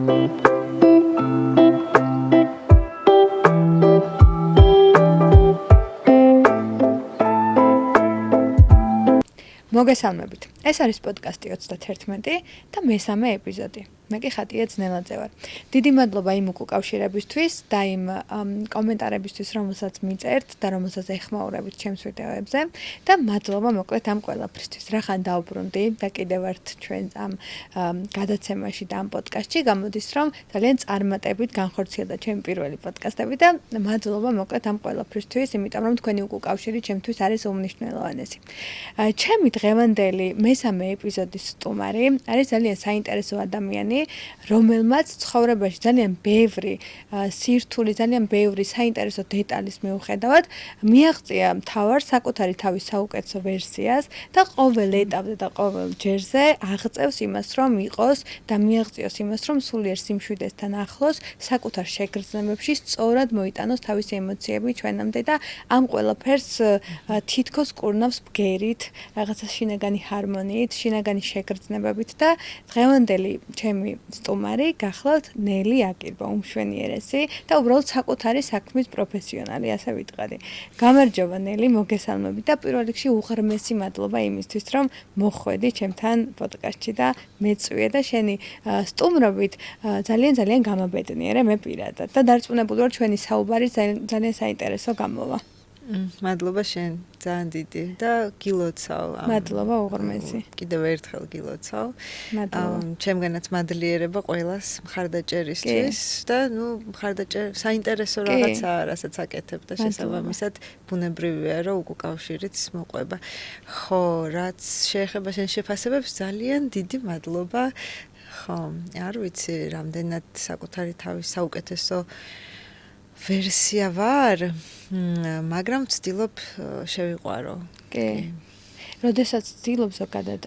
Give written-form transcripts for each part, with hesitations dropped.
მოგესალმებით. ეს არის პოდკასტი 31 და მესამე ეპიზოდი. მე კი ხატია ძნელაძე ვარ. დიდი მადლობა იმ უკავშირებისთვის და იმ კომენტარებისთვის, რომელსაც მიწერთ და რომელსაც ეხმაურებით ჩემს ვიდეოებზე და მადლობა მოკლედ ამ ყველაფრისთვის. რახან დავბრუნდი და კიდევ ვართ ჩვენ ამ გადაცემაში და ამ პოდკასტში, გამოდის რომ ძალიან წარმატებით განხორციელდა ჩემი პირველი პოდკასტები და მადლობა მოკლედ ამ ყველაფრისთვის, იმიტომ რომ თქვენი უკავშირი ჩემთვის არის უმნიშვნელოვანესი. ჩემი დღევანდელი მესამე ეპიზოდის სტუმარი არის ძალიან საინტერესო ადამიანი, რომელმაც ცხოვრებაში ძალიან ბევრი სირთული, ძალიან ბევრი საინტერესო დეტალის მიუხედავად მიაღწია მთავარ საკუთარი თავის საუკეთესო ვერსიას და ყოველ ეტაპზე და ყოველ ჯერზე აღწევს იმას, რომ იყოს და მიაღწიოს იმას, რომ სულიერ სიმშვიდესთან ახლოს საკუთარ შეგრძნებებში სწორად მოიტანოს თავისი ემოციები ჩვენამდე და ამ ყველაფერს თითქოს კურნავს ბგერით, რაღაცა შინაგანი ჰარმონიით, შინაგანი შეგრძნებებით და დღევანდელი ჩემი სტუმარი გახლავთ ნელი აკირბა, უმშვენიერესი და უბრალოდ საკუთარი საქმის პროფესიონალი, ასე ვიტყოდი. გამარჯობა ნელი, მოგესალმებით და პირველ რიგში უღრმესი მადლობა იმისთვის, რომ მოხვედი ჩემთან პოდკასტში და მეწვიე და შენი სტუმრობით ძალიან გამაბედნიერე მე პირადად და დარწმუნებული ვარ ჩვენი საუბარი ძალიან საინტერესო გამოვა. მადლობა შენ, ძალიან დიდი და გილოცავ. მადლობა უღრმესი. კიდევ ერთხელ გილოცავ. მადლობა. ჩემგანაც მადლიერება ყველას მხარდაჭერისთვის და საინტერესო რაღაცა, რასაც აკეთებ და შესაბამისად ბუნებრივია, რომ უკავშირიც მოყვება. ხო, რაც შეეხება შენ შეფასებებს, ძალიან დიდი მადლობა. ხო, არ ვიცი, რამდენად საკუთარი თავის საუკეთესო ვერსია ვარ, მაგრამ ვცდილობ შევიყვარო. კი. როდესაც ვცდილობ ზოგადად,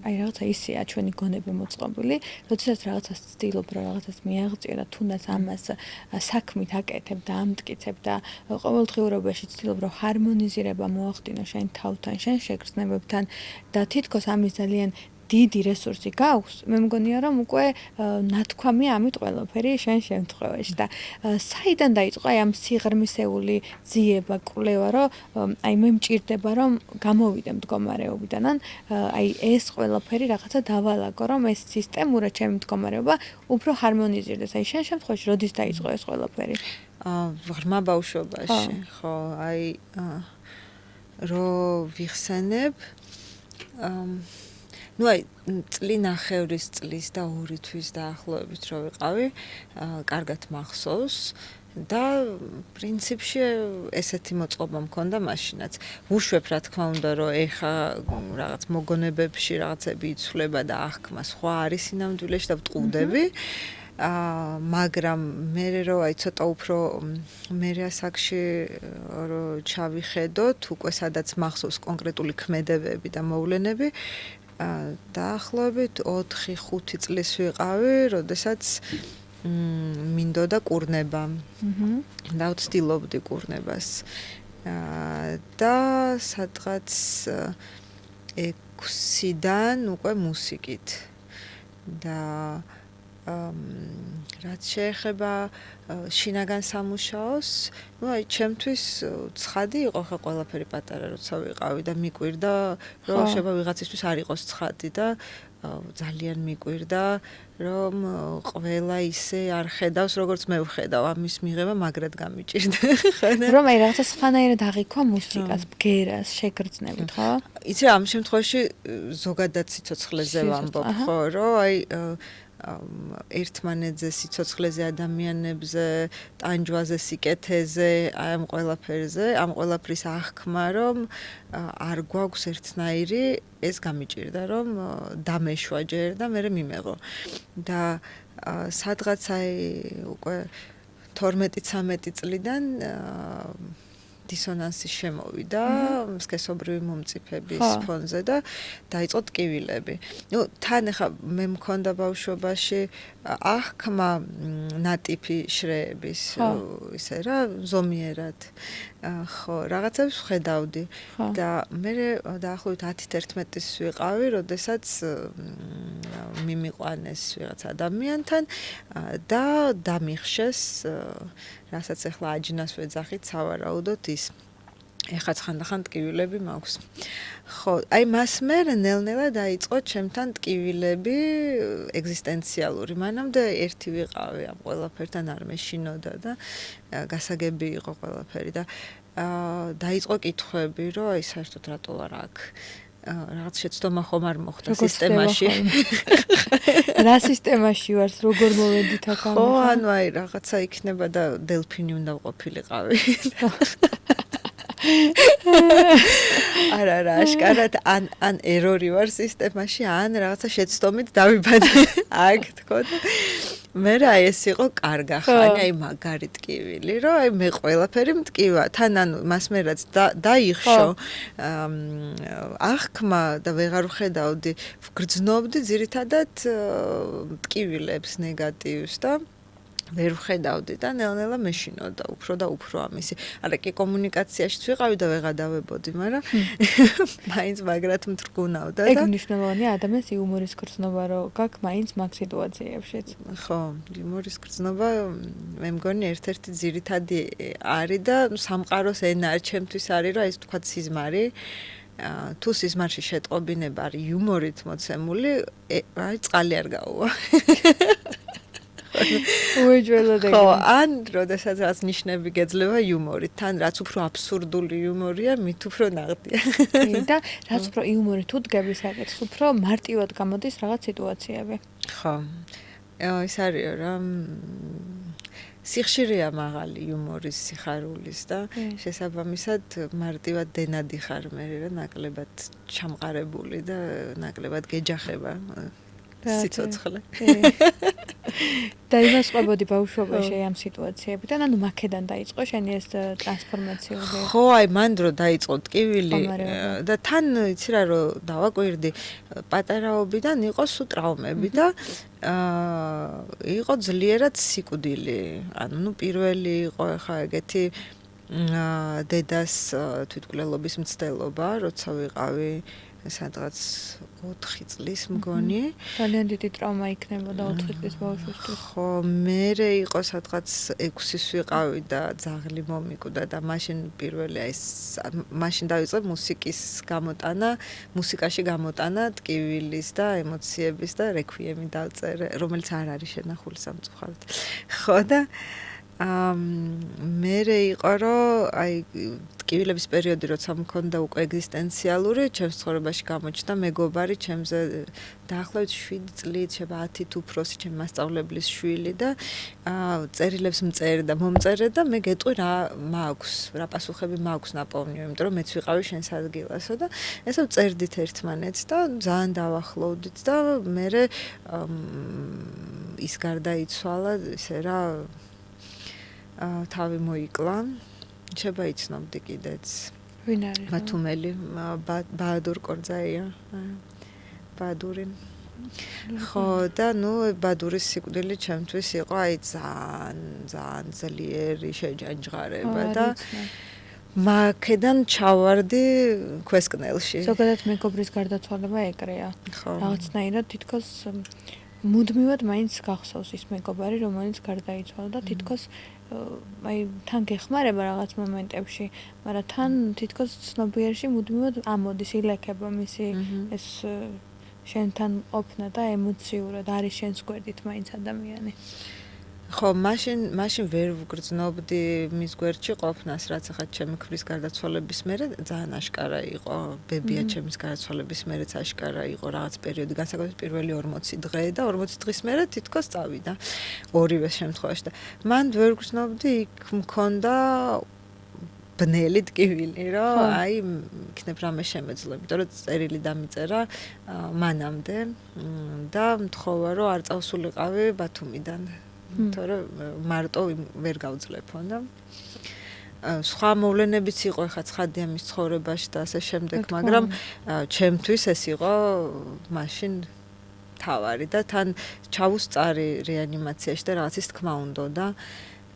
აი რაღაცა ისეა ჩვენი გონები მოწყობილი, როდესაც რაღაცას ვცდილობ, რომ რაღაცას მიაღწიო და თუნდაც ამას საქმით აკეთებ და ამტკიცებ და ყოველდღიურობაში ვცდილობ, რომ ჰარმონიზირება მოახდინო შენ თავთან, შენ შეგრძნებებთან და თითქოს ამის ძალიან დიდი რესურსი გაქვს, მე მგონია რომ უკვე ნათქვამია ამით ყველაფერი შენ შემთხვევაში და საიდან დაიწყო აი ამ სიღრმისეული ძიება, კვლევა, რომ აი მე მჭირდება რომ გამოვიდე მდგომარეობიდან, ან აი ეს ყველაფერი რაღაცა დავალაგო, რომ ეს სისტემურად ჩემი მდგომარეობა უფრო ჰარმონიზირდეს. აი შენ შემთხვევაში როდის დაიწყო ეს ყველაფერი? ღრმა ბავშვობაში, ხო, აი რო ვიხსენებ ну აი წლინახევრის წლის და 2 თვის დაახლოებით რო ვიყავი, კარგად მახსოვს და პრინციპში ესეთი მოწყობა მქონდა მაშინაც. ვუშვებ რა თქმა უნდა, რომ ეხა რაღაც მოგონებებში რაღაცები იცვლება და აღქმა სხვა არის სინამდვილეში და ვტყუდები. მაგრამ მე რო აი ცოტა უფრო მე ასაკში რო ჩავიხედოთ, უკვე სადაც მახსოვს კონკრეტული ქმედებები და მოვლენები, დაახლოებით 4-5 წლის ვიყავი, როდესაც მინდოდა კურნება. და ვცდილობდი კურნებას. და სადღაც 6-დან უკვე მუსიკით. და რაც შეეხება შინაგან სამუშაოს, ну აი ჩემთვის ცხადი იყო ხა ყველაფერი პატარა როცა ვიყავი და მიკვირდა რომ შეიძლება ვიღაცისთვის არ იყოს ცხადი და ძალიან მიკვირდა რომ ყველა ისე არ ხედავს როგორც მე ვხედავ, ამის მიღება მაგრად გამიჭირდა. რომ აი რაღაცა სხვანაირად აღიქვა მუსიკას, ბგერას, შეგრძნებით, ხო? იცი ამ შემთხვევაში ზოგადად სიცოცხლეზე ვამბობ, ხო, რომ აი ერთმანეთზე, სიცოცხლეზე, ადამიანებზე, ტანჯვაზე, სიკეთეზე, აი ამ ყველაფერზე, ამ ყველაფრის აღქმა, რომ არ გვაქვს ერთნაირი, ეს გამიჭირდა, რომ დამეშვა ჯერ და მერე მიმეღო. და სადღაც აი უკვე 12-13 წლიდან დისონანსი შემოვიდა სქესობრივი მომწიფების ფონზე და დაიწყო ტკივილები. ნუ თან ახლა მე მქონდა ბავშვობაში აღქმა ნატიფი შრეების, ისე რა, ზომიერად. ხო, რაღაცებს ვხედავდი და მე დაახლოებით 10-11-ის ვიყავი, როდესაც მიმიყვანეს ვიღაც ადამიანთან და დამიხშეს, რასაც ახლა აჯნას ვეძახით, სავარაუდოდ ის ეხაც ხანდახან ტკივილები მაქვს. ხო, აი მას მერე ნელ-ნელა დაიწყო ჩემთან ტკივილები ეგზისტენციალური. მანამდე ერთი ვიყავი ამ ყველაფერთან არ მეშინოდა და გასაგები იყო ყველაფერი და დაიწყო კითხვები, რომ აი საერთოდ რატო არ აქ რაღაც შეცდომა ხომ არ მოხდა სისტემაში. რა სისტემაში ვარს, როგორ მოვედით აქ ამ? ხო, ანუ აი რაღაცა იქნება და დელფინი უნდა ვყოფილიყავი. არა, აშკარად ან ერორი ვარ სისტემაში, ან რაღაცა შეცდომით დავიბადე აქ თქო და მე რა ეს იყო კარგა ხანი, აი მაგარი ტკივილი, რომ აი მე ყველაფერი მტკივა, თან ანუ მას მე რაც დაიხშო აღქმა და ვეღარ ვხედავდი, ვგრძნობდი ძირითადად ტკივილებს ნეგატივს და ვერ ვხედავდი და ნელ-ნელა მეშინოდა უფრო და უფრო ამისი. არა კი კომუნიკაციაშიც ვიყავი და ვეღადავებოდი, მაგრამ მაინც მაგრად მტრგუნავდა და ეგ მნიშვნელოვანია ადამიანს იუმორის გრძნობა, რომ გაქვს მაინც მაგ სიტუაციებშიც. ხო, იუმორის გრძნობა მე მგონი ერთ-ერთი ძირითადი არის და სამყაროს ენა ჩემთვის არის, რომ ეს თქვა სიზმარი თუ სიზმარში შეტყობინება არის იუმორით მოცემული, აი წყალი არ გაუვა. ხო, ან როდესაც რაც ნიშნები გეძლევა იუმორით, თან რაც უფრო აბსურდული იუმორია, მით უფრო ნაღდია. და რაც უფრო იუმორი თუ დგები საკითხს, უფრო მარტივად გამოდის რაღაც სიტუაციები. ხო. ის არის რა სიხშირეა მაღალი იუმორის სიხარულის და შესაბამისად მარტივად დენადი ხარ მე რა ნაკლებად ჩამყარებული და ნაკლებად გეჯახება სიცოცხლე. და იმას ყვებოდი ბავშვობაში ამ სიტუაციებიდან, ანუ მაქედან დაიწყო შენი ეს ტრანსფორმაციული. ხო, აი მან დრო დაიწყო ტკივილი და თან იცი რა რომ დავაკვირდი პატარაობიდან იყო სულ ტრავმები და იყო ძლიერად სიკვდილი. ანუ პირველი იყო ხა ეგეთი დედას თვითმკვლელობის მცდელობა, როცა ვიყავი სადღაც 4 წლის მგონი. ძალიან დიდი ტრავმა იქნებოდა 4 წლის ბავშვისთვის. ხო, მერე იყო სადღაც 6-ის ვიყავი და ძაღლი მომიკვდა და მაშინ პირველი აი მაშინ დავიწყე მუსიკის გამოტანა, მუსიკაში გამოტანა ტკივილის და ემოციების და რექვიემი დავწერე, რომელიც არ არის შენახული სამწუხაროდ. ხო და მერე იყო რომ აი ტკივილების პერიოდი როცა მქონდა უკვე ეგზისტენციალური, ჩემს ცხოვრებაში გამოჩნდა მეგობარი, ჩემზე დაახლოებით 7 წლით, შეიძლება 10 თუ უფროსი ჩემი მასწავლებლის შვილი და წერილებს მწერდა და მომწერე და მე გეტყვი რა მაქვს, რა პასუხები მაქვს ნაპოვნიო, იმიტომ რომ მეც ვიყავი შენს ადგილასო და ესე წერდით ერთმანეთს და ძალიან დავახლოვდით და მერე ის გარდაიცვალა, ისე რა თავი მოიკლა. შეიძლება იცნობდი კიდეც. ვინ არის? მათუმელი ბაადურ კორძაია. ბაადური. ხო და ნუ ბაადურის სიკვდილი ჩემთვის იყო აი ძალიან ძლიერი შეჯანჯღარება და მაქედან ჩავარდი ქვესკნელში. ზოგადად მეგობრის გარდაცვალება ეგრეა. რაღაცნაირად თითქოს მუდმივად მაინც გახსოვს ის მეგობარი, რომელიც გარდაიცვალა და თითქოს აი თან გეხმარება რაღაც მომენტებში, მაგრამ თან თითქოს ცნობიერში მუდმივად ამოდის ილექება მისი ეს შენთან ყოფნა და ემოციურად არის შენს გვერდით მაინც ადამიანი. ხო, მაშინ ვერ ვგრძნობდი მის გვერდში ყოფნას, რაც ახლა ჩემი ქმრის გარდაცვალების მერე ძალიან აშკარა იყო, ბებია ჩემის გარდაცვალების მერეც აშკარა იყო რაღაც პერიოდი, განსაკუთრებით პირველი 40 დღე და 40 დღის მერე თითქოს წავიდა ორივე შემთხვევაში და მან ვერ ვგრძნობდი, იქ მქონდა ბნელი ტკივილი, რომ აი იქნებ რამე შემეძლო, იმიტომ რომ წერილი დამიწერა მანამდე და მთხოვა რომ არ წავსულიყავი ბათუმიდან. თორე მარტო ვერ გავძლებო და სხვა მოვლენებიც იყო ხა ცხადია მის ცხოვრებაში და ასე შემდეგ, მაგრამ ჩემთვის ეს იყო მაშინ თავარი და თან ჩავუსწარი რეანიმაციაში და რაღაცის თქმა უნდა და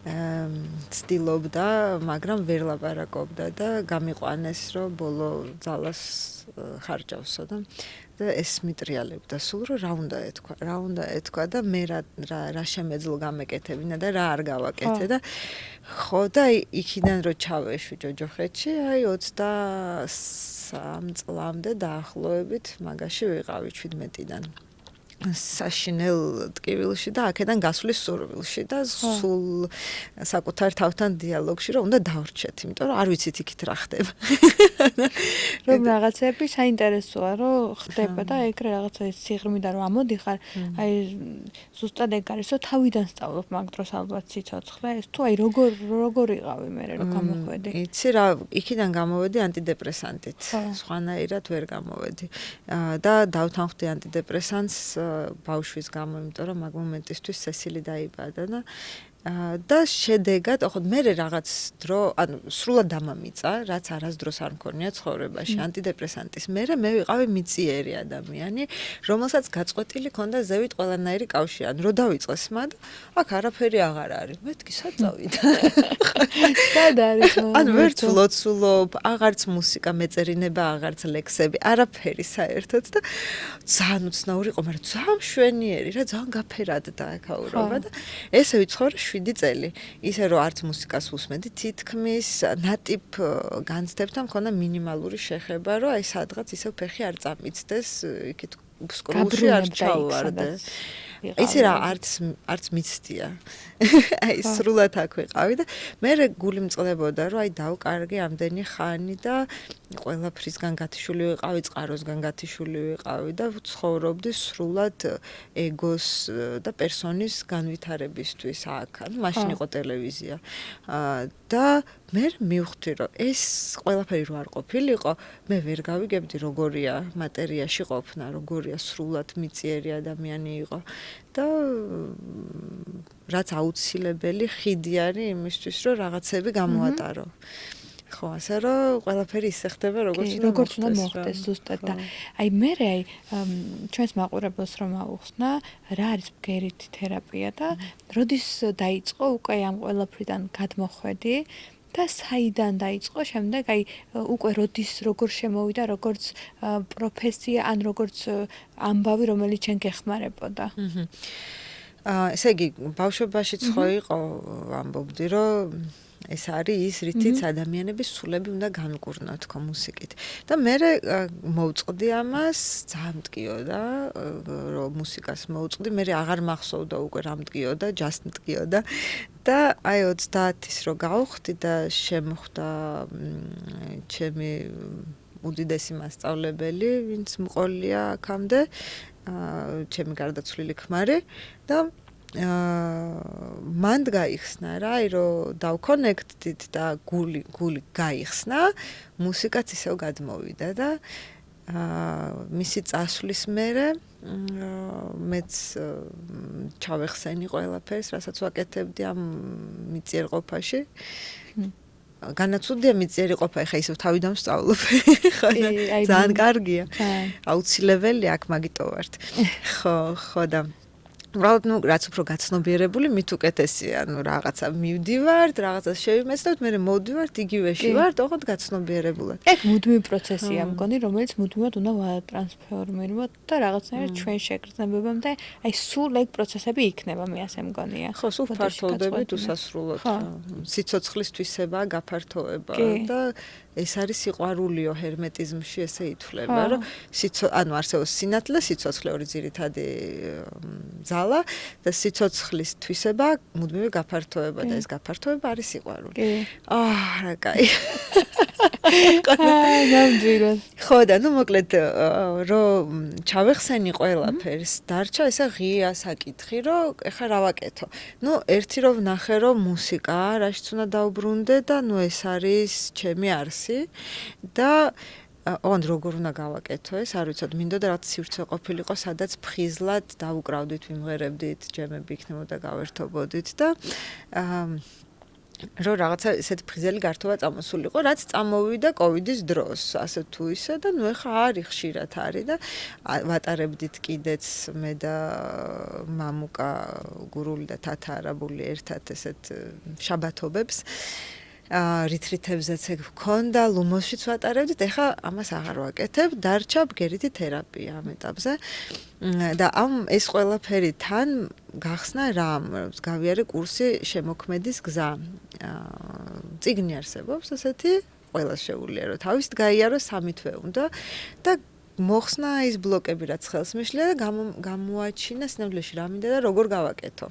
ცდილობდა, მაგრამ ვერ ლაპარაკობდა და გამიყვანეს, რომ ბოლო ძალას ხარჯავსო და ეს მიტრიალებდა სულ რომ რა უნდა ეთქვა და მე რა შემეძლო გამეკეთებინა და რა არ გავაკეთე და ხო და იქიდან რო ჩავეშვი ჯოჯოხეთში აი 23 წლამდე დაახლოებით მაგაში ვიყავი 17-დან საშინელ ტკივილში და აქედან გასვლის სურვილში და სულ საკუთარ თავთან დიალოგში რომ უნდა დავრჩეთ, იმიტომ რომ არ ვიცით იქით რა ხდება. რომ რაღაცები საინტერესოა რომ ხდება და ეგრე რაღაცა სიღრმიდან რომ ამოდიხარ, აი ზუსტად ეგ არის, რომ თავიდან სწავლობ მაგ დროს ალბათ სიცოცხლე, ეს თუ აი როგორ იყავი მე რომ გამოხვედი. იცი რა, იქიდან გამოვედი ანტიდეპრესანტით. სხვანაირად ვერ გამოვედი. და დავთანხმდი ანტიდეპრესანტს ბავშვის გამო, იმიტომ რომ მაგ მომენტისთვის სესილი დაიბადა და შედეგად, ხო, მე რაღაც დრო, ანუ სრულად დამამიწყა, რაც არასდროს არ მქონია ცხოვრებაში. ანტიდეპრესანტის მერე მე ვიყავი მიწიერი ადამიანი, რომელსაც გაწყვეტილი ქონდა ზევით ყველანაირი კავშირი. ანუ რო დავიწყე სმა და აქ არაფერი აღარ არის. მეთქი სად წავიდა? სად არის? ანუ ვერც ლოცულობ, აღარც მუსიკა მეწერინება, აღარც ლექსები, არაფერი საერთოდ და ძალიან უცნაური იყო, მაგრამ ძალიან მშვენიერი რა, ძალიან გაფერადდა აქაურობა და ესე ვიცხოვრე 7 წელი. ისე რომ არც მუსიკას უსმენდი, თითქმის ნატიფ განცდებთან მქონდა მინიმალური შეხება, რომ აი სადღაც ისევ ფეხი არ წამიცდეს, იქით სკოლაში არ ჩავვარდე. იცი რა, არც მიცდია. აი სრულად აქ ვიყავი და მე გული მწყდებოდა, რომ აი დავკარგი ამდენი ხანი და ყველაფრისგან გათიშული ვიყავი, წყაროსგან გათიშული ვიყავი და ცხოვრობდი სრულად ეგოს და პერსონის განვითარებისთვის აქ. ანუ მაშინ იყო ტელევიზია. და მე მივხვდი, რომ ეს ყველაფერი რო არ ყოფილიყო, მე ვერ გავიგებდი როგორია მატერიაში ყოფნა, როგორია სრულად მიწიერი ადამიანი იყო. და რაც აუცილებელი ხიდი არის იმისთვის, რომ რაღაცები გამოატარო. ხო, ასე რომ ყველაფერი ისე ხდება, როგორც უნდა მოხდეს ზუსტად და აი მე ჩვენს მაყურებელს რომ აუხსნა, რა არის ბგერითი თერაპია და როდის დაიწყო უკვე ამ ყველაფრიდან გადმოხვედი და საიდან დაიწყო შემდეგ აი უკვე როგორ შემოვიდა როგორც პროფესია ან როგორც ამბავი რომელიც შენ გეხმარებოდა. ესე იგი ბავშვობაშიც ხო იყო ამბობდი რომ ეს არის ის რითიც ადამიანების სულები უნდა განკურნო თქო მუსიკით. და მე მოვწყდი ამას, ძალიან მტკიოდა, რომ მუსიკას მოვწყდი, მე აღარ მახსოვდა უკვე რა მტკიოდა, just მტკიოდა. და აი 30-ის რო გავხდი და შემხვდა ჩემი უდიდესი მასწავლებელი, ვინც მყოლია აქამდე, ჩემი გარდაცვლილი ქმარი და მან გაიხსნა რა, აი რომ დავკონექტდით და გული გაიხსნა, მუსიკაც ისევ გადმოვიდა და მისი წასვლის მერე მეც ჩავეხსენი ყველაფერს, რასაც ვაკეთებდი ამ მიწიერყოფაში. განაცუდია მიწიერი ყოფა, ეხა ისევ თავიდან ვსწავლობ. ხო, ძალიან კარგია. აუცილებელი აქ მაგიტო ვართ. ხო და უბრალოდ ნუ რაც უფრო გაცნობიერებული, მით უკეთესია. ნუ რაღაცა მივდივართ, რაღაცას შევიმეცნებთ, მე მოვდივართ იგივეში ვართ, ოღონდ გაცნობიერებულად. ეგ მუდმივი პროცესია მგონი, რომელიც მუდმივად უნდა ვატრანსფორმიროთ და რაღაცნაირად ჩვენ შეგრძნებებამდე, აი სულ ეგ პროცესები იქნება, მე ასე მგონია. ხო, სულ ფართოვდებით უსასრულოდ. სიცოცხლის თვისება, გაფართოება და ეს არის სიყვარულიო ჰერმეტიზმში ესე ითვლება, რომ ანუ არსებობს სინათლე, სიცოცხლე ორი ძირითადი ძალა და სიცოცხლის თვისება მუდმივი გაფართოება და ეს გაფართოება არის სიყვარული. რა კაი. ნამდვილად. ხო და ნუ მოკლედ რომ ჩავეხსენი ყველაფერს, დარჩა ესა ღია საკითხი, რომ ეხა რა ვაკეთო. ნუ ერთი რომ ვნახე, რომ მუსიკა რაშიც უნდა დავბრუნდე და ნუ ეს არის ჩემი არსი და ოღონდ როგორ უნდა გავაკეთო ეს, არ ვიცოდ, მინდოდა რაც სივრცე ყოფილიყო, სადაც ფხიზლად დავუკრავდით, ვიმღერებდით, ჯემები იქნებოდა, გავერთობოდით და რომ რაღაცა ესეთი ფხიზელი გართობა წამოსულიყო, რაც წამოვიდა კოვიდის დროს, ასე თუ ისე და ნუ ეხა არის ხშირად არის და ვატარებდით კიდეც მე და მამუკა გურული და თათა არაბული ერთად ესეთ შაბათობებს. რითრითებზეც ეგ გქონდა, ლუმოსშიც ვატარებდით, ეხა ამას აღარ ვაკეთებ, დარჩა ბგერითი თერაპია ამ ეტაპზე. და ეს ყველაფერი თან გახსნა რამ, გავიარე კურსი შემოქმედის გზა. წიგნი არსებობს ესეთი, ყველას შეუძლია რომ თავის გაიარო 3 თვე უნდა და მოხსნა ის ბლოკები რაც ხელს მიშლია და გამოაჩინა სინამდვილეში რა მინდა და როგორ გავაკეთო.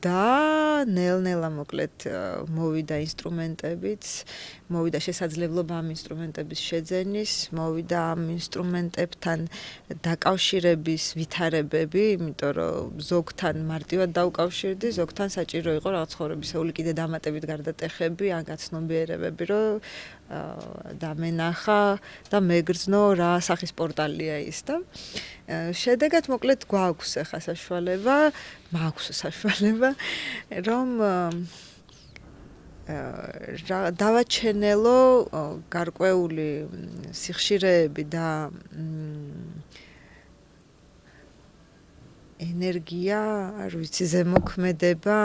და ნელ-ნელა მოკლედ მოვიდა ინსტრუმენტებიც, მოვიდა შესაძლებლობა ამ ინსტრუმენტების შეძენის, მოვიდა ამ ინსტრუმენტებთან დაკავშირების ვითარებები, იმიტომ რომ ზოგთან მარტივად დავკავშირდი, ზოგთან საჭირო იყო რაღაც ცხოვრებისეული კიდე დამატებით გარდატეხები, ან გაცნობიერებები, რომ დამენახა და მეგრძნო რა სახის პორტალია ის და შედეგად მოკლედ გვაქვს ახლა საშუალება, მაქვს საშუალება, რომ დავაჩენელო გარკვეული სიხშირეები და ენერგია, არ ვიცი, ზემოქმედება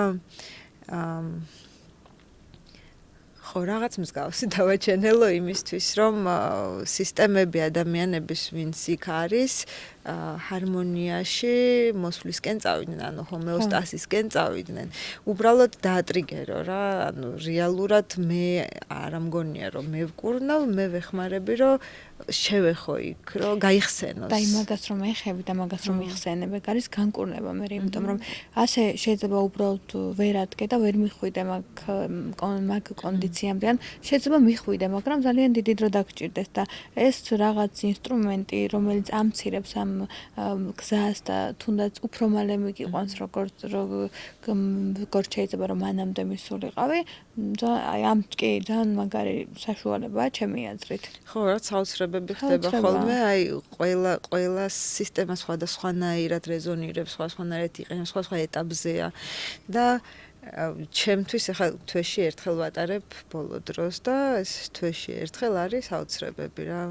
ხო რაღაც მსგავსი დავაჩენელო იმისთვის, რომ სისტემები ადამიანების ვინც იქ არის, ჰარმონიაში მოსვლისკენ წავიდნენ, ანუ ჰომეოსტასისკენ წავიდნენ. უბრალოდ დაატრიგერო რა, ანუ რეალურად მე არ ამგონია რომ მე ვკურნავ, მე ვეხმარები რომ შევეხო იქ, რომ გაიხსენოს. და იმაგას რომ ეხები და მაგას რომ იხსენებ, ეგ არის განკურნება მე, იმიტომ რომ ასე შეიძლება უბრალოდ ვერ ადგე და ვერ მიხვიდე მაგ კონდიციამდე, ან შეიძლება მიხვიდე, მაგრამ ძალიან დიდი დრო დაგჭირდეს და ეს რაღაც ინსტრუმენტი, რომელიც ამცირებს ამ გზას და თუნდაც უფრო მალე მიგიყვანს როგორც შეიძლება რომ მანამდე მისულიყავი, აი ამ კი ძალიან მაგარი საშუალებაა ჩემი აზრით. ხო, რაც საოცრებები ხდება ხოლმე, აი ყველა სისტემა სხვადასხვანაირად რეზონირებს, სხვადასხვანაირად იყენებს, სხვადასხვა ეტაპზეა და ჩემთვის ახლა თვეში ერთხელ ვატარებ ბოლო დროს და ეს თვეში ერთხელ არის საოცრებები რა,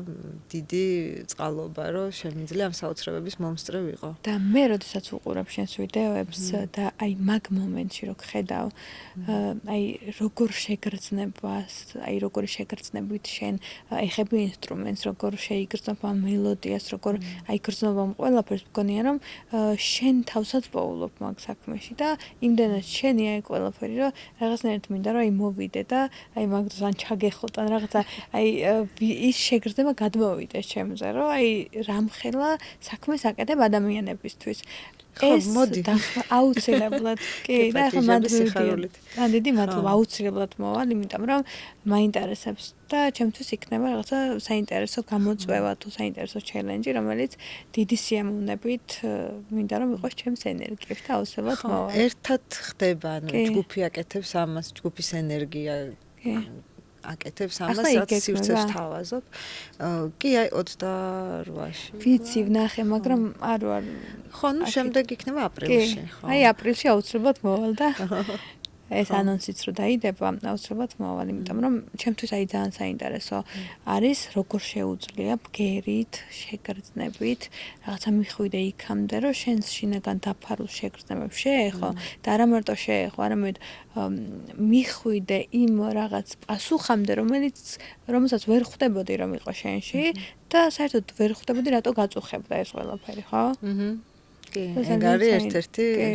დიდი წყალობა რომ შემიძლია ამ საოცრებების მომსწრე ვიყო. და მე როდესაც ვუყურებ შენს ვიდეოებს და აი მაგ მომენტში რო ხედავ, აი როგორ შეგრძნებას, აი როგორი შეგრძნებით შენ ეხები ინსტრუმენტს, როგორ შეიგრძნობ ამ მელოდიას, როგორ აი გრძნობ ამ ყველაფერს, მგონია რომ შენ თავსაც პოულობ მაგ საქმეში და იმდენად შენია ყველაფერი რომ რაღაცნაირად მინდა რომ აი მოვიდე და აი მაგ ძალიან ჩაგეხოთ ან რაღაცა აი ის შეგრძნება გადმოვიდეს ჩემზე რომ აი რამხელა საქმეს აკეთებ ადამიანებისთვის. ეს აუცილებლად კი და ახლა მადლობა დიდი მადლობა აუცილებლად მოვალ იმიტომ რომ მაინტერესებს და ჩემთვის იქნება რაღაცა საინტერესო გამოწვევა თუ საინტერესო ჩელენჯი რომელიც დიდი სიამოვნებით მინდა რომ იყოს ჩემს ენერგიებს და აუცილებლად მოვალ. ერთად ხდება, ანუ ჯგუფი აკეთებს ამას, ჯგუფის ენერგია აკეთებს ამას, რაც სივრცეს თავაზობ. კი, აი 28-ში. ვიცი, ვნახე, მაგრამ არ ვარ. ხო, ნუ შემდეგ იქნება აპრილში, ხო. აი აპრილში აუცილებლად მოვალ და ეს ანონსიც რო დაიდება, აუცილებლად მოვალ, იმიტომ რომ ჩემთვის აი ძალიან საინტერესო არის როგორ შეუძლია ბგერით, შეგრძნებით, რაღაცა მიხვიდე იქამდე, რომ შენს შინაგან დაფარულ შეგრძნებებს შეეხო და არა მარტო შეეხო, არამედ მიხვიდე იმ რაღაც პასუხამდე, რომელსაც ვერ ხვდებოდი რომ იყო შენში და საერთოდ ვერ ხვდებოდი რატო გაწუხებდა ეს ყველაფერი, ხო? კი, ეგ არის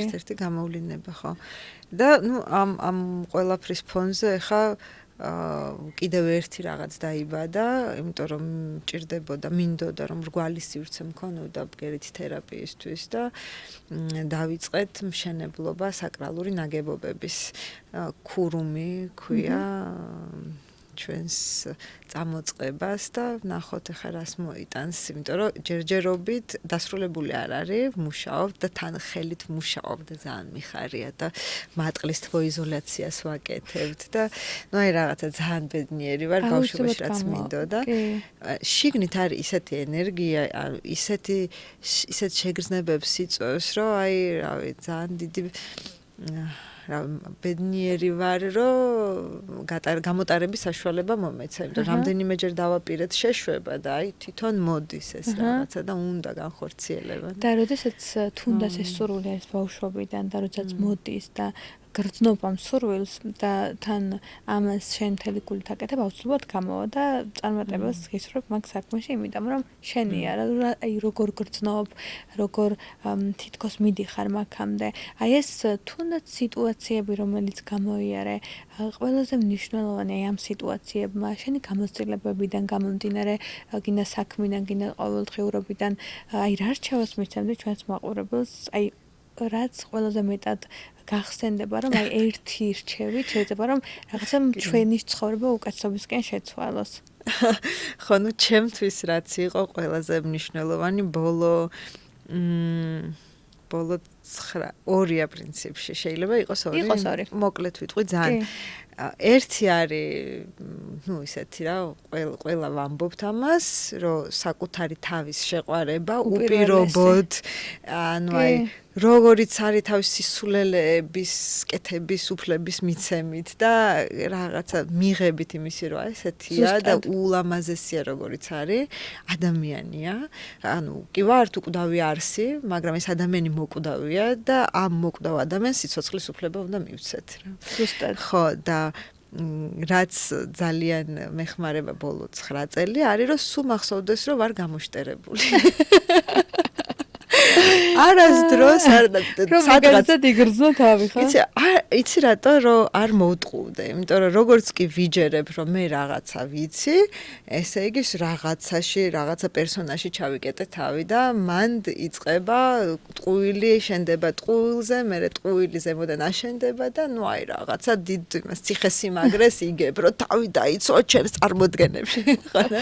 ერთ-ერთი გამოვლინება, ხო. და ნუ ამ ყველაფრის ფონზე ხა კიდევ ერთი რაღაც დაიბადა, იმიტომ რომ მჭირდებოდა, მინდოდა რომ რგვალი სივრცე მქონოდა ბგერითი თერაპიისთვის და დავიწყეთ მშენებლობა საკრალური ნაგებობების. ქურუმი ქვია ჩვენს წამოწყებას და ნახოთ ახლა რას მოიტანს, იმიტომ რომ ჯერჯერობით დასრულებული არ არის, მუშაობ და თან ხელით მუშაობ და ძალიან მიხარია და მატყლის თბოიზოლაციას ვაკეთებთ და ნუ აი რაღაცა ძალიან ბედნიერი ვარ ბავშვობაში რაც მინდოდა. შიგნით არის ისეთი ენერგია, ისეთ შეგრძნებებს იწვევს, რომ აი რავი ძალიან დიდი ბედნიერი ვარ, რომ გამოტარების საშუალება მომეცა, იმიტომ რამდენიმეჯერ დავაპირეთ შეშვება და აი თვითონ მოდის ეს რაღაცა და უნდა განხორციელება. და როდესაც თუნდაც ეს სურვილი არის ბავშვობიდან და როდესაც მოდის და გრძნობ ამ სურვილს და თან ამას შენ მთელი გულით აკეთებ, აუცილებლად გამოვა და წარმატებას გისურვებ მაგ საქმეში, იმიტომ რომ შენია, აი როგორ გრძნობ, როგორ თითქოს მიდიხარ მაგამდე. აი ეს თუნდაც სიტუაციები, რომელიც გამოიარე, ყველაზე მნიშვნელოვანი ამ სიტუაციებმა, შენი გამოცდილებებიდან გამომდინარე, გინდა საქმიდან, გინდა ყოველდღიურობიდან, აი რა რჩევას მიცემდი ჩვენს მაყურებელს, აი რაც ყველაზე მეტად გახსენდება, რომ აი ერთი რჩევით შეიძლება რომ რაღაცა ჩვენი ცხოვრება უკაცრობისკენ შეცვალოს. ხო, ნუ ჩემთვის რაც იყო ყველაზე მნიშვნელოვანი ბოლო 2-ია პრინციპში. შეიძლება იყოს 2. იყოს 2. მოკლედ ვიტყვი ძალიან. ერთი არის, ნუ ისეთი რა, ყველა ვამბობთ ამას, რომ საკუთარი თავის შეყვარება უპირობოდ, ანუ აი როგორიც არის თავის სისულელეების, კეთების, უფლების მიცემით და რაღაცა მიღებით იმისი რომ ესეთია და ულამაზესია როგორიც არის, ადამიანია. ანუ კი ვართ უკვდავი არსი, მაგრამ ეს ადამიანი მოკვდავია და ამ მოკვდავ ადამიანს სიცოცხლის უფლება უნდა მივცეთ რა. ზუსტად. ხო და რაც ძალიან მეხმარება ბოლო 9 წელი არის რომ სულ მახსოვდეს რომ ვარ გამოშტერებული. არასდროს არ სადღაც იგრძნო თავი ხო? იცი რატო რომ არ მოვტყუვდე, იმიტომ რომ როგორც კი ვიჯერებ რომ მე რაღაცა ვიცი, ესე იგი რაღაცაში, რაღაცა პერსონაჟში ჩავიკეტე თავი და მან იწყება ტყუილი, შენდება ტყუილზე, მერე ტყუილი ზემოდან აშენდება და ნუ აი რაღაცა დიდ იმას ციხესიმაგრეს იგებ, რომ თავი დაიცვა ჩემს წარმოდგენებში, ხო და?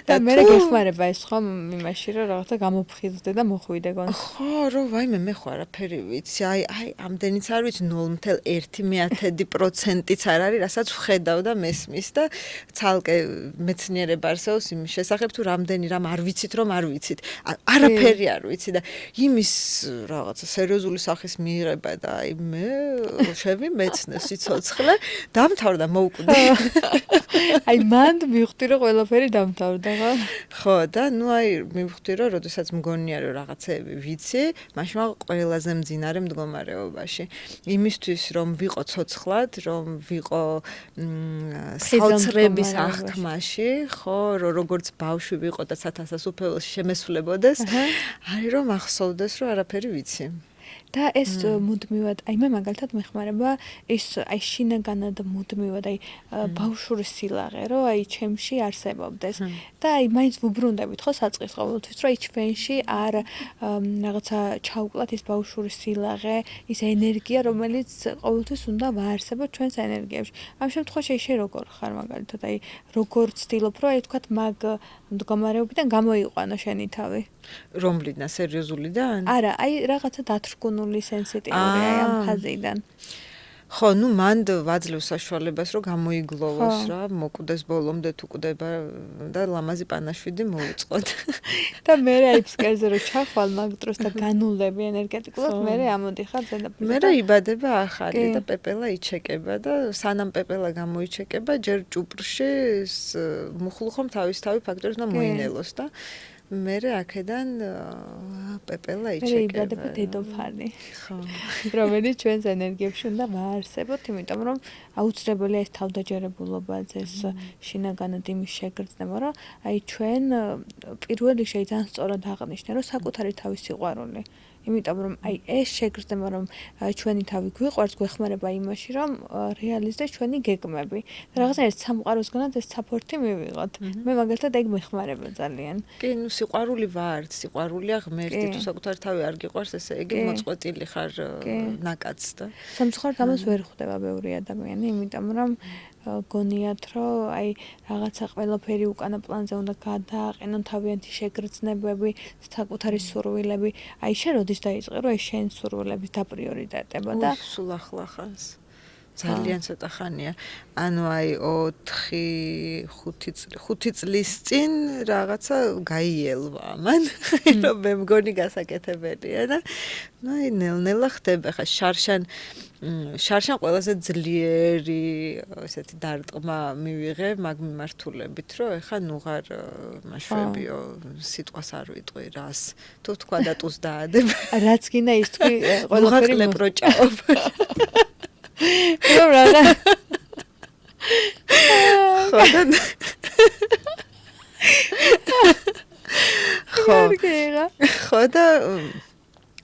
და მერე გეხმარება ეს ხომ იმაში რომ რაღაცა გამოფხიზდე და მოხვიდე გონს. ხო, რომ ვაიმე მე ხო არაფერი ვიცი. აი ამდენიც არ ვიცი 0.1%-იც არ არის, რასაც ვხედავ და მესმის და ცალკე მეცნიერება არსებობს იმის შესახებ თუ რამდენი რამ არ ვიცით რომ არ ვიცით. არაფერი არ ვიცი და იმის რაღაცა სერიოზული სახის მიიღება და აი მე შევი მეცნე სიცოცხლე დამთავრდა მოუკვდი. აი მანდ მივხვდი რომ ყველაფერი დამთავრდა ხო? ხო და ნუ აი მივხვდი რომ როდესაც მგონია რომ რაღაცეები ვიცი, მაშინ ყველაზე მძინარე მდგომარეობაში. იმისთვის რომ ვიყო ცოცხლად, რომ ვიყო საოცრების აღქმაში, ხო, როგორც ბავშვი ვიყო და 1000-ას უფეველში შემესვლებოდეს, არის რომ ახსოვდეს რომ არაფერი ვიცი. და ეს მუდმივად, აი მე მაგალითად მეხმარება ის აი შინაგანად მუდმივად, აი ბავშვური სილაღე, რომ აი ჩემში არსებობდეს. და აი მაინც ვუბრუნდებით ხო საწყის ყოველთვის, რომ აი ჩვენში არ რაღაცა ჩაუკლათ ის ბავშვური სილაღე, ის ენერგია, რომელიც ყოველთვის უნდა ვაარსებოთ ჩვენს ენერგიებში. ამ შემთხვევაში შე როგორ ხარ მაგალითად, აი როგორ ცდილობ, რომ აი თქვათ მაგ მდგომარეობიდან გამოიყვანო შენი თავი? რომლიდან სერიოზულიდან? არა, აი რაღაცა დათრგუნული სენსიტიური აი ამ ფაზიდან. ხო, ნუ მანდ ვაძლევ საშუალებას რომ გამოიგლოვოს რა, მოკვდეს ბოლომდე თუ კვდება და ლამაზი პანაშვიდი მოუწყოთ. და მე აი ფსკერზე რომ ჩახვალ მაგ დროს და განულები ენერგეტიკულად, მე ამოდიხარ ზედაპირზე. მე იბადება ახალი და პეპელა იჩეკება და სანამ პეპელა გამოიჩეკება, ჯერ ჭუპრში მუხლუხომ თავისთავი ფაქტორი უნდა მოინელოს და მერე აქედან პეპელა იჩეკება. მე იბადება დედოფალი. ხო. რომელიც ჩვენს ენერგიებში უნდა ვაარსებოთ, იმიტომ რომ აუცილებელია ეს თავდაჯერებულობა, ეს შინაგანად იმის შეგრძნება, რომ აი ჩვენ პირველ რიგში ძალიან სწორად აღნიშნე, რომ საკუთარი თავის სიყვარული. იმიტომ რომ აი ეს შეგრძნება, რომ ჩვენი თავი გვიყვარს, გვეხმარება იმაში, რომ რეალიზდეს ჩვენი გეგმები. და რაღაცნაირად სამყაროსგანაც ეს საფორთი მივიღოთ. მე მაგალითად ეგ მეხმარება ძალიან. კი, ნუ სიყვარული ვართ, სიყვარულია ღმერთი, თუ საკუთარი თავი არ გიყვარს, ესე იგი მოწყვეტილი ხარ ნაკადს და. სამწუხაროდ ამას ვერ ხვდება ბევრი ადამიანი, იმიტომ რომ გონიათ, რომ აი რაღაცა ყველაფერი უკანა პლანზე უნდა გადააყენონ თავიანთი შეგრძნებები, საკუთარი სურვილები. აი შენ როდის დაიწყე, რომ ეს შენ სურვილების დაპრიორიტეტება და სულ ახლა ხანს. ძალიან ცოტა ხანია. ანუ აი 4-5 წლის წინ რაღაცა გაიელვა ამან, რომ მე მგონი გასაკეთებელია და ნუ აი ნელ-ნელა ხდება ხა შარშან ყველაზე ძლიერი ესეთი დარტყმა მივიღე მაგ მიმართულებით, რომ ეხა ნუღარ მაშვებიო სიტყვას არ ვიტყვი რას. თუ თქვა და ტუს დაადებ. რაც გინდა ის თქვი ყველაფერი მოყროჭაობ. რომ რაღა ხო და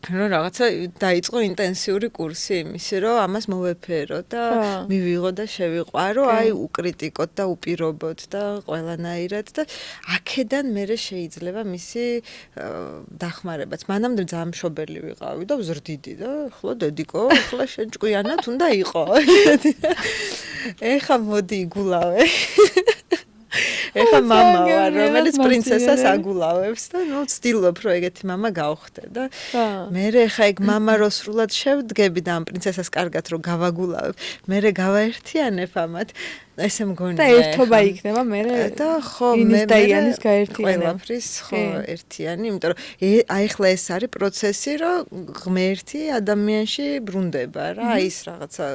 რომ რაღაცა დაიწყო ინტენსიური კურსი იმისი, რომ ამას მოვეფერო და მივიღო და შევიყვარო, აი უკრიტიკოთ და უპირობოთ და ყველანაირად და აქედან მე შეიძლება მისი დახმარებაც. მანამდე ძალიან მშობელი ვიყავი და ვზრდიდი და ხლა დედიკო, ხლა შენ ჭკვიანად უნდა იყო. ეხა მოდი იგულავე. ეხა მამა ვარ, რომელიც პრინცესას აგულავებს და ნუ ვცდილობ, რომ ეგეთი მამა გავხდე და მე ეხა ეგ მამა რო სრულად შევდგები და ამ პრინცესას კარგად რო გავაგულავებ, მე გააერთიანებ ამათ. ესე მგონია. და ერთობა იქნება მე და ხო მე დაიანის გაერთიანება. ყველაფრის ხო ერთიანი, იმიტომ რომ აი ხლა ეს არის პროცესი, რომ ღმერთი ადამიანში ბრუნდება რა, აი ის რაღაცა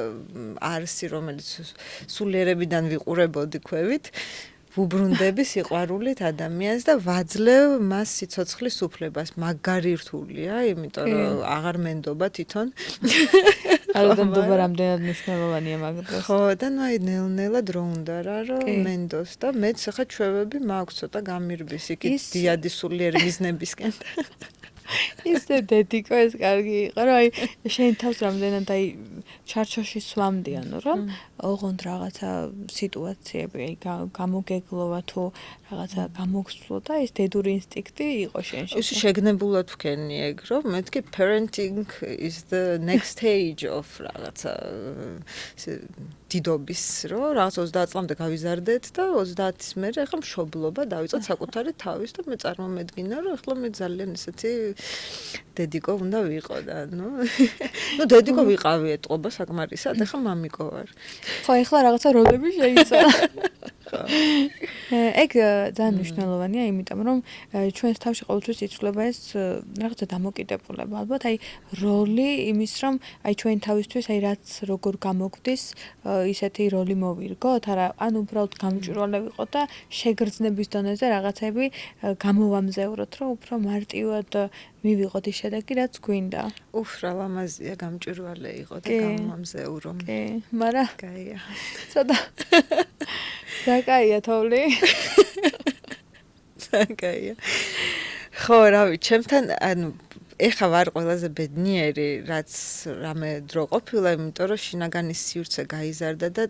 არსი, რომელიც სულიერებიდან ვიყურებოდი ქვევით. ვუბრუნდები სიყვარულით ადამიანს და ვაძლევ მას სიცოცხლის უფლებას. მაგარი რთულია, იმიტომ რომ აღარ მენდობა თვითონ. ალბათ რამდენად მნიშვნელოვანია მაგ დროს. ხო, და ნუ აი ნელ-ნელა დრო უნდა რა, რომ მენდოს და მეც ახლა ჩვევები მაქვს ცოტა გამირბის იქით დიადი სულიერი მიზნებისკენ. ისე დედიკო ეს კარგი იყო, რომ აი შენ თავს რამდენად აი ჩარჩოში სვამდი, ანუ რომ ოღონდ რაღაცა სიტუაციები აი გამოგეგლოვა თუ რაღაცა გამოგსვლო და ეს დედური ინსტინქტი იყო შენში. ის შეგნებულად ვქენი ეგ, რომ მეთქი parenting is the next stage of რაღაცა დიდობის, რომ რაღაც 30 წლამდე გავიზარდეთ და 30-ის მერე ახლა მშობლობა დავიწყეთ საკუთარი თავის და მე წარმომედგინა, რომ ახლა მე ძალიან ესეთი დედიკო უნდა ვიყო და ნუ დედიკო ვიყავი ეტყობა საკმარისად, ახლა მამიკო ვარ. ხო, ახლა რაღაცა როლები შეიცვალა. ეგ ძალიან მნიშვნელოვანია, იმიტომ რომ ჩვენს თავში ყოველთვის იცვლება ეს რაღაცა დამოკიდებულება. ალბათ აი როლი იმის რომ აი ჩვენ თავისთვის აი რაც როგორ გამოგვდის ისეთი როლი მოვირგოთ, არა, ან უბრალოდ გამჭვირვალე ვიყოთ და შეგრძნების დონეზე რაღაცები გამოვამზევროთ, რომ უფრო მარტივად მივიღოთ ის შედეგი, რაც გვინდა. რა ლამაზია გამჭვირვალე იყო და გამომამზევრო. კი, მაგრამ კაია. ცოტა რა კაია თოვლი? კაია. ხო, რავი, ჩემთან ანუ ეხა ვარ ყველაზე ბედნიერი, რაც რამე დრო ყოფილა, იმიტომ რომ შინაგანის სივრცე გაიზარდა და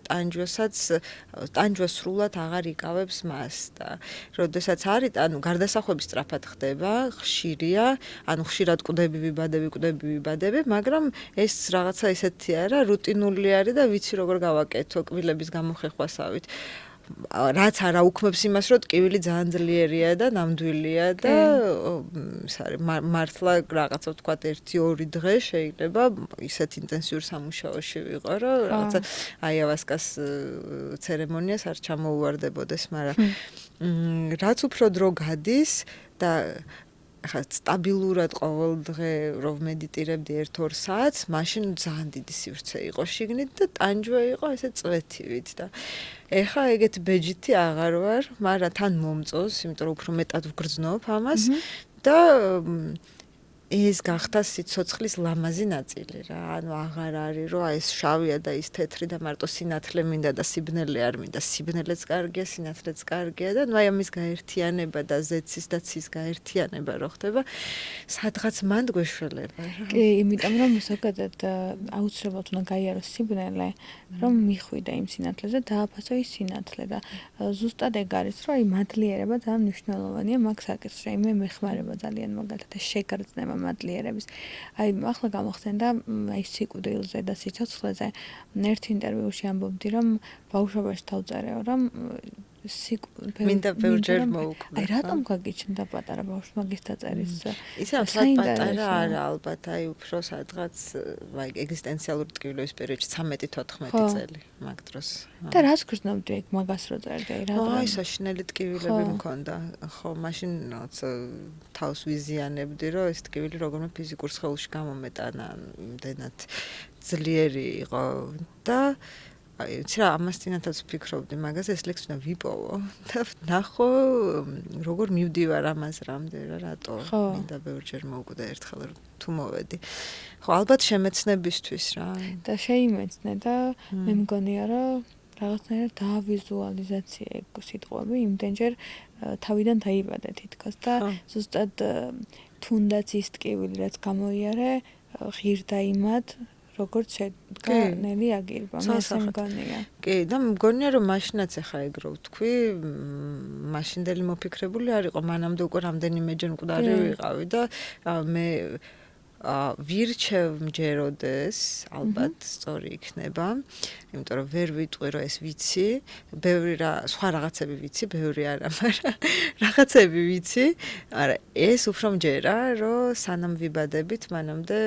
ტანჯვა სრულად აღარ იკავებს მას და როდესაც არის, ანუ გარდასახვები სწრაფად ხდება, ხშირია, ანუ ხშირად კვდები, ვიბადები, მაგრამ ეს რაღაცა ისეთია რა, რუტინული არის და ვიცი როგორ გავაკეთო კბილების გამოხეხვასავით. რაც არა უქმებს იმას, რომ ტკივილი ძალიან ძლიერია და ნამდვილია და ის არის მართლა რაღაცა ვთქვათ 1-2 დღე შეიძლება ისეთ ინტენსიურ სამუშაოში ვიყო, რომ რაღაცა აიავასკას ცერემონიას არ ჩამოუვარდებოდეს, მაგრამ რაც უფრო დრო გადის და ხა სტაბილურად ყოველ დღე რომ მედიტირებდი 1-2 საათს, მაშინ ძალიან დიდი სივრცე იყო შიგნით და ტანჯვა იყო ესე წვეთივით და ეხა ეგეთი ბეჯითი აღარ ვარ, მაგრამ თან მომწონს, იმიტომ რომ უფრო მეტად ვგრძნობ ამას და ეს გახდა სიცოცხლის ლამაზი ნაწილი რა. ანუ აღარ არის რომ აი ეს შავია და ის თეთრი და მარტო სინათლე მინდა და სიბნელე არ მინდა. სიბნელეც კარგია, სინათლეც კარგია და აი ამის გაერთიანება და ზეცის და ცის გაერთიანება რო ხდება, სადღაც მანდ გვეშველება რა. კი, იმიტომ რომ ზოგადად აუცილებლად უნდა გაიაროს სიბნელე, რომ მიხვიდა იმ სინათლეზე და დააფასო ის სინათლე და ზუსტად ეგ არის, რომ აი მადლიერება ძალიან მნიშვნელოვანია მაგ საკითხში. მე მეხმარება ძალიან მაგალითად ეს შეგრძნება მადლიერების. აი ახლა გამოხსენდა აი სიკვდილზე და სიცოცხლეზე ერთ ინტერვიუში ამბობდი, რომ ბავშვობაში თავწერეო, რომ მინდა ბევრჯერ მოვუკვდა. აი რატომ გაგიჩნდა პატარა ბავშვი მაგის დაწერის? ისე ამ პატარა არა ალბათ, აი უფრო სადღაც აი ეგზისტენციალური ტკივილების პერიოდში 13-14 წელი მაგ დროს. და რას გრძნობდი ეგ მაგას რო წერდი? აი რა? აი საშინელი ტკივილები მქონდა. ხო, მაშინ რაღაც თავს ვიზიანებდი, რომ ეს ტკივილი როგორმე ფიზიკურ სხეულში გამომეტანა, იმდენად ძლიერი იყო და აი ცირა ამას წინათაც ვფიქრობდი მაგაზე, ეს ლექსი უნდა ვიპოვო და ნახო როგორ მივდივარ ამას რამდენ რატო მინდა ბევრჯერ მოვკვდა ერთხელ თუ მოვედი. ხო ალბათ შემეცნებისთვის რა. და შეიმეცნე და მე მგონია რომ რაღაცნაირად დავიზუალიზაცია ეგ სიტყვები იმდენჯერ თავიდან დაიბადე თითქოს და ზუსტად თუნდაც ის ტკივილი რაც გამოიარე ღირდა იმად როგორც შედგა ნელი აგირება მე ესე მგონია. კი და მგონია რომ მაშინაც ახლა ეგ რო ვთქვი მაშინდელი მოფიქრებული არ იყო მანამდე უკვე რამდენიმეჯერ მკვდარი ვიყავი და მე ვირჩევ მჯეროდეს ალბათ სწორი იქნება იმიტომ რომ ვერ ვიტყვი რომ ეს ვიცი ბევრი სხვა რაღაცები ვიცი ბევრი არა მაგრამ რაღაცები ვიცი არა ეს უფრო მჯერა რომ სანამ ვიბადებით მანამდე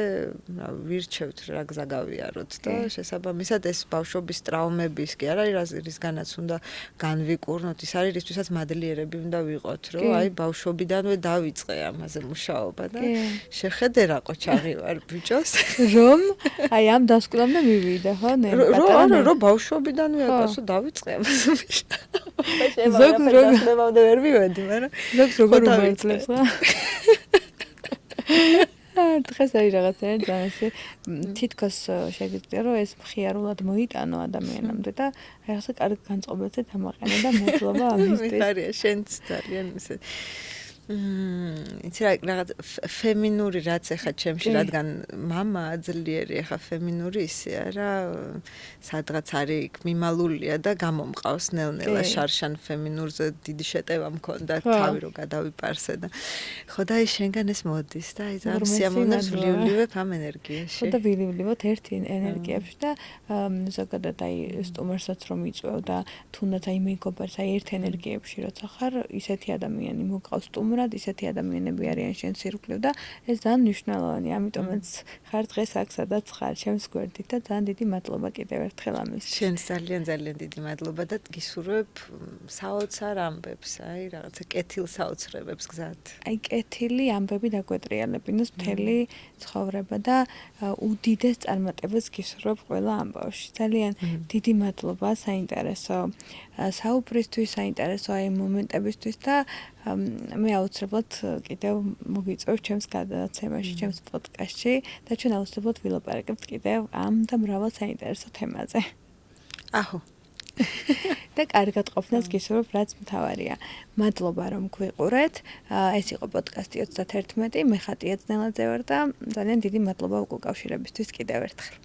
ვირჩევთ რა გზა გავიაროთ და შესაბამისად ეს ბავშვობის ტრაუმების კი არა რისგანაც უნდა განვიკურნოთ ის არის რისთვისაც მადლიერები უნდა ვიყოთ რომ აი ბავშვობიდანვე დავიწყე ამაზე მუშაობა და შეხედე რა ყოჩაღი ვარ ბიჭოს რომ აი ამ დასკვნამდე მივიდა ხო ნე რო ბავშვობიდანვე აკასო დავიწყე ამას ზოგ როგორ ვერ მივედი მაგრამ ზოგს როგორ უმართლებს რა დღეს არის რაღაცა ძალიან თითქოს შეგიძლია რომ ეს მხიარულად მოიტანო ადამიანამდე და რაღაცა კარგ განწყობაზე დამაყენე და მადლობა ამისთვის. მიხარია შენც ძალიან ისე იცი რაღაც ფემინური რაც ახლა ჩემში რადგან мама ძლიერი ახლა ფემინური ისე არა სადღაც არის იქ მიმალულია და გამომყავს ნელ-ნელა შარშან ფემინურზე დიდი შეტევა მქონდა თავი რო გადავიპარსე და ხო და აი შენგან ეს მოდის და აი ძალიან სიამოვნებს ვლივლივებ ამ ენერგიაში ხო და ვილივლებოთ ერთი ენერგიებში და ზოგადად აი სტუმარსაც რომ იწვევ და თუნდაც აი მეგობარს აი ერთ ენერგიებში როცა ხარ ისეთი ადამიანი მოგყავს სტუმრად ისეთი ადამიანები არიან შენ სირგლივ და ეს ძალიან მნიშვნელოვანია ამიტომაც ხარ დღეს აქ სადაც ხარ ჩემს გვერდით და ძალიან დიდი მადლობა კიდევ ერთხელ ამის შენ ძალიან დიდი მადლობა და გისურვებ საოცარ ამბებს აი რაღაცა კეთილ საოცრებებს გზად აი კეთილი ამბები დაგვეტრიალებინოს მთელი ცხოვრება და უდიდეს წარმატებას გისურვებ ყველა ამბავში ძალიან დიდი მადლობა საინტერესო საუბრისთვის საინტერესო აი მომენტებისთვის და მე აუცილებლად კიდევ მოგიწევ ჩემს გადაცემაში, ჩემს პოდკასტში და ჩვენ აუცილებლად ვილაპარაკებთ კიდევ ამ და მრავალ საინტერესო თემაზე. აჰო. და კარგად ყოფნას გისურვებ, რაც მთავარია. მადლობა რომ გვიყურეთ. ეს იყო პოდკასტი 31. მე ხატია ძნელაძე ვარ და ძალიან დიდი მადლობა უკავშირებისთვის კიდევ ერთხელ.